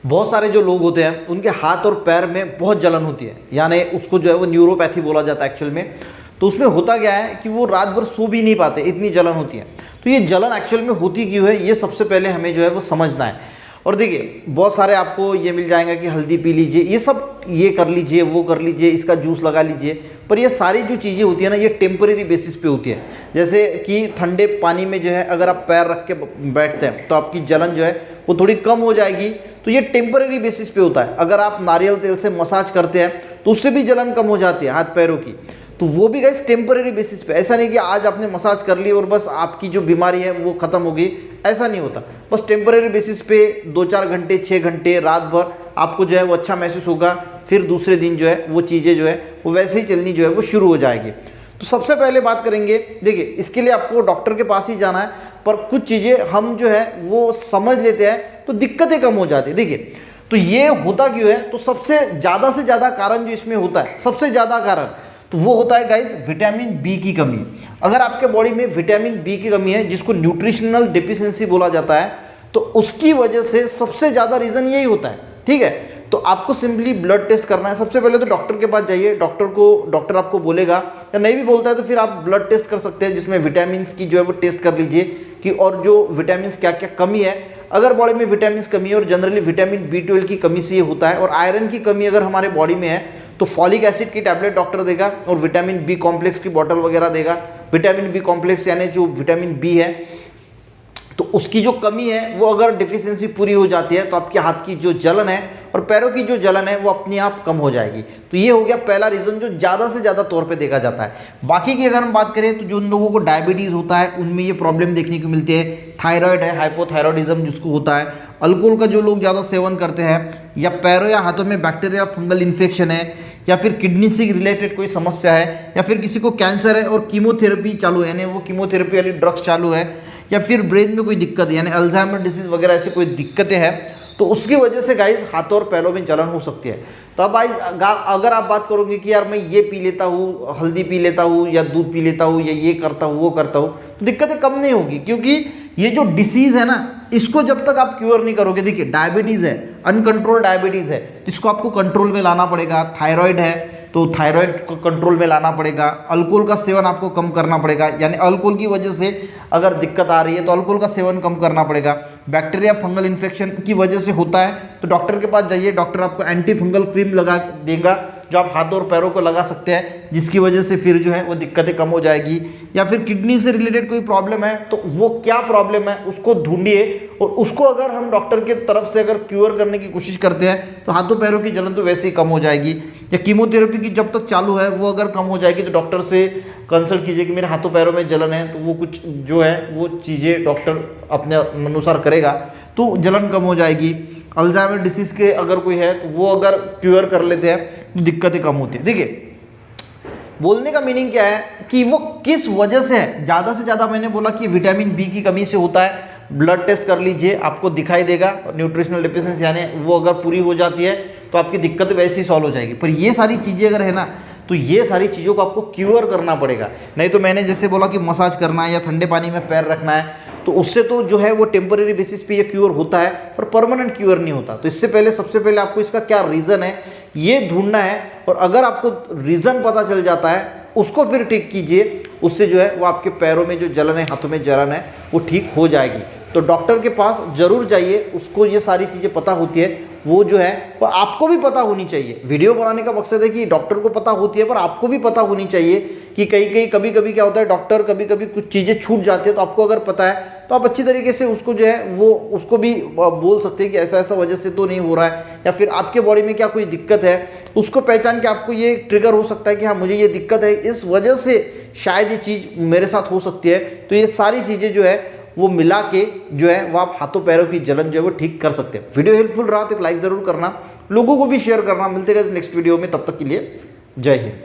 बहुत सारे जो लोग होते हैं उनके हाथ और पैर में बहुत जलन होती है, यानी उसको जो है वो न्यूरोपैथी बोला जाता है एक्चुअल में। तो उसमें होता क्या है कि वो रात भर सो भी नहीं पाते, इतनी जलन होती है। तो ये जलन एक्चुअल में होती क्यों है, ये सबसे पहले हमें जो है वो समझना है। और देखिए बहुत सारे आपको ये मिल जाएगा कि हल्दी पी लीजिए, ये सब ये कर लीजिए, वो कर लीजिए, इसका जूस लगा लीजिए, पर ये सारी जो चीज़ें होती है ना, ये टेम्परेरी बेसिस पे होती है। जैसे कि ठंडे पानी में जो है अगर आप पैर रख के बैठते हैं तो आपकी जलन जो है वो थोड़ी कम हो जाएगी, तो ये टेम्परेरी बेसिस पे होता है। अगर आप नारियल तेल से मसाज करते हैं तो उससे भी जलन कम हो जाती है हाथ पैरों की, तो वो भी गाइस टेम्परेरी बेसिस पे। ऐसा नहीं कि आज आपने मसाज कर ली और बस आपकी जो बीमारी है वो खत्म हो गई, ऐसा नहीं होता। बस टेम्परेरी बेसिस पे 2-4 घंटे 6 घंटे रात भर आपको जो है वो अच्छा महसूस होगा, फिर दूसरे दिन जो है वो चीज़ें जो है वो वैसे ही चलनी जो है वो शुरू हो जाएगी। तो सबसे पहले बात करेंगे, देखिए इसके लिए आपको डॉक्टर के पास ही जाना है, पर कुछ चीज़ें हम जो है वो समझ लेते हैं तो दिक्कतें कम हो जाती है। देखिए तो ये होता क्यों है, तो सबसे ज़्यादा कारण जो इसमें होता है, सबसे ज़्यादा कारण तो वो होता है गाइज विटामिन बी की कमी। अगर आपके बॉडी में विटामिन बी की कमी है, जिसको न्यूट्रिशनल डेफिशिएंसी बोला जाता है, तो उसकी वजह से सबसे ज़्यादा रीज़न यही होता है। ठीक है, तो आपको सिंपली ब्लड टेस्ट करना है। सबसे पहले तो डॉक्टर के पास जाइए, डॉक्टर आपको बोलेगा, या नहीं भी बोलता है तो फिर आप ब्लड टेस्ट कर सकते हैं, जिसमें विटामिन की जो है वो टेस्ट कर लीजिए कि और जो विटामिन क्या क्या कमी है। अगर बॉडी में विटामिन कमी है, और जनरली विटामिन B12 की कमी से ये होता है, और आयरन की कमी अगर हमारे बॉडी में है तो फॉलिक एसिड की टैबलेट डॉक्टर देगा, और विटामिन बी कॉम्प्लेक्स की बोतल वगैरह देगा। विटामिन बी कॉम्प्लेक्स यानी जो विटामिन बी है, तो उसकी जो कमी है वो अगर डिफिशियंसी पूरी हो जाती है तो आपके हाथ की जो जलन है और पैरों की जो जलन है वो अपने आप कम हो जाएगी। तो ये हो गया पहला रीज़न जो ज़्यादा से ज़्यादा तौर पे देखा जाता है। बाकी की अगर हम बात करें तो जो उन लोगों को डायबिटीज़ होता है उनमें ये प्रॉब्लम देखने को मिलती है। थायराइड है, हाइपोथायरॉयडिज्म जिसको होता है, अल्कोहल का जो लोग ज़्यादा सेवन करते हैं, या पैरों या हाथों में बैक्टीरिया फंगल इन्फेक्शन है, या फिर किडनी से रिलेटेड कोई समस्या है, या फिर किसी को कैंसर है और कीमोथेरेपी चालू है, यानी वो कीमोथेरेपी वाली ड्रग्स चालू है, या फिर ब्रेन में कोई दिक्कत है यानी अल्जाइमर डिसीज वगैरह ऐसी कोई दिक्कतें हैं, तो उसकी वजह से गाइस हाथों और पैरों में जलन हो सकती है। तो अब अगर आप बात करोगे कि यार मैं ये पी लेता हूँ, हल्दी पी लेता हूँ, या दूध पी लेता हूँ, या ये करता हूँ वो करता हूँ, तो दिक्कतें कम नहीं होगी, क्योंकि ये जो डिसीज़ है ना, इसको जब तक आप क्योर नहीं करोगे, देखिए डायबिटीज़ है, अनकंट्रोल डायबिटीज़ है, तो इसको आपको कंट्रोल में लाना पड़ेगा। थायराइड है तो थायराइड को कंट्रोल में लाना पड़ेगा। अल्कोहल का सेवन आपको कम करना पड़ेगा, यानी अल्कोहल की वजह से अगर दिक्कत आ रही है तो अल्कोहल का सेवन कम करना पड़ेगा। बैक्टीरिया फंगल इन्फेक्शन की वजह से होता है तो डॉक्टर के पास जाइए, डॉक्टर आपको एंटी फंगल क्रीम लगा देगा जो आप हाथों और पैरों को लगा सकते हैं, जिसकी वजह से फिर जो है वो दिक्कतें कम हो जाएगी। या फिर किडनी से रिलेटेड कोई प्रॉब्लम है तो वो क्या प्रॉब्लम है उसको ढूंढिए, और उसको अगर हम डॉक्टर के तरफ से अगर क्योर करने की कोशिश करते हैं तो हाथों पैरों की जलन तो वैसे ही कम हो जाएगी। या कीमोथेरेपी की जब तक चालू है वो अगर कम हो जाएगी तो डॉक्टर से कंसल्ट कीजिए कि मेरे हाथों पैरों में जलन है, तो वो कुछ जो है वो चीज़ें डॉक्टर अपने अनुसार करेगा तो जलन कम हो जाएगी। अल्जाइमर डिसीज के अगर कोई है तो वो अगर क्योर कर लेते हैं तो दिक्कतें कम होती है। देखिए बोलने का मीनिंग क्या है कि वो किस वजह से है, ज़्यादा से ज़्यादा मैंने बोला कि विटामिन बी की कमी से होता है। ब्लड टेस्ट कर लीजिए, आपको दिखाई देगा न्यूट्रिशनल डेफिशिएंसी यानी वो अगर पूरी हो जाती है तो आपकी दिक्कत वैसे ही सॉल्व हो जाएगी। पर ये सारी चीज़ें अगर है ना, तो ये सारी चीज़ों को आपको क्योर करना पड़ेगा। नहीं तो मैंने जैसे बोला कि मसाज करना है या ठंडे पानी में पैर रखना है, तो उससे तो जो है वो टेम्परेरी बेसिस पे ये क्योर होता है, पर परमानेंट क्योर नहीं होता। तो इससे पहले सबसे पहले आपको इसका क्या रीज़न है ये ढूंढना है, और अगर आपको रीज़न पता चल जाता है उसको फिर ठीक कीजिए, उससे जो है वो आपके पैरों में जो जलन है, हाथों में जलन है, वो ठीक हो जाएगी। तो डॉक्टर के पास जरूर जाइए, उसको ये सारी चीज़ें पता होती है, वो जो है वो आपको भी पता होनी चाहिए। वीडियो बनाने का मकसद है कि डॉक्टर को पता होती है पर आपको भी पता होनी चाहिए कि कभी कभी क्या होता है, डॉक्टर कभी कभी कुछ चीज़ें छूट जाती है, तो आपको अगर पता है तो आप अच्छी तरीके से उसको जो है वो उसको भी बोल सकते हैं कि ऐसा ऐसा वजह से तो नहीं हो रहा है, या फिर आपके बॉडी में क्या कोई दिक्कत है, उसको पहचान के आपको ये ट्रिगर हो सकता है कि हाँ मुझे ये दिक्कत है, इस वजह से शायद ये चीज़ मेरे साथ हो सकती है। तो ये सारी चीज़ें जो है वो मिला के जो है वो आप हाथों पैरों की जलन जो है वो ठीक कर सकते हैं। वीडियो हेल्पफुल रहा तो एक लाइक ज़रूर करना, लोगों को भी शेयर करना। मिलते हैं नेक्स्ट वीडियो में, तब तक के लिए जय हिंद।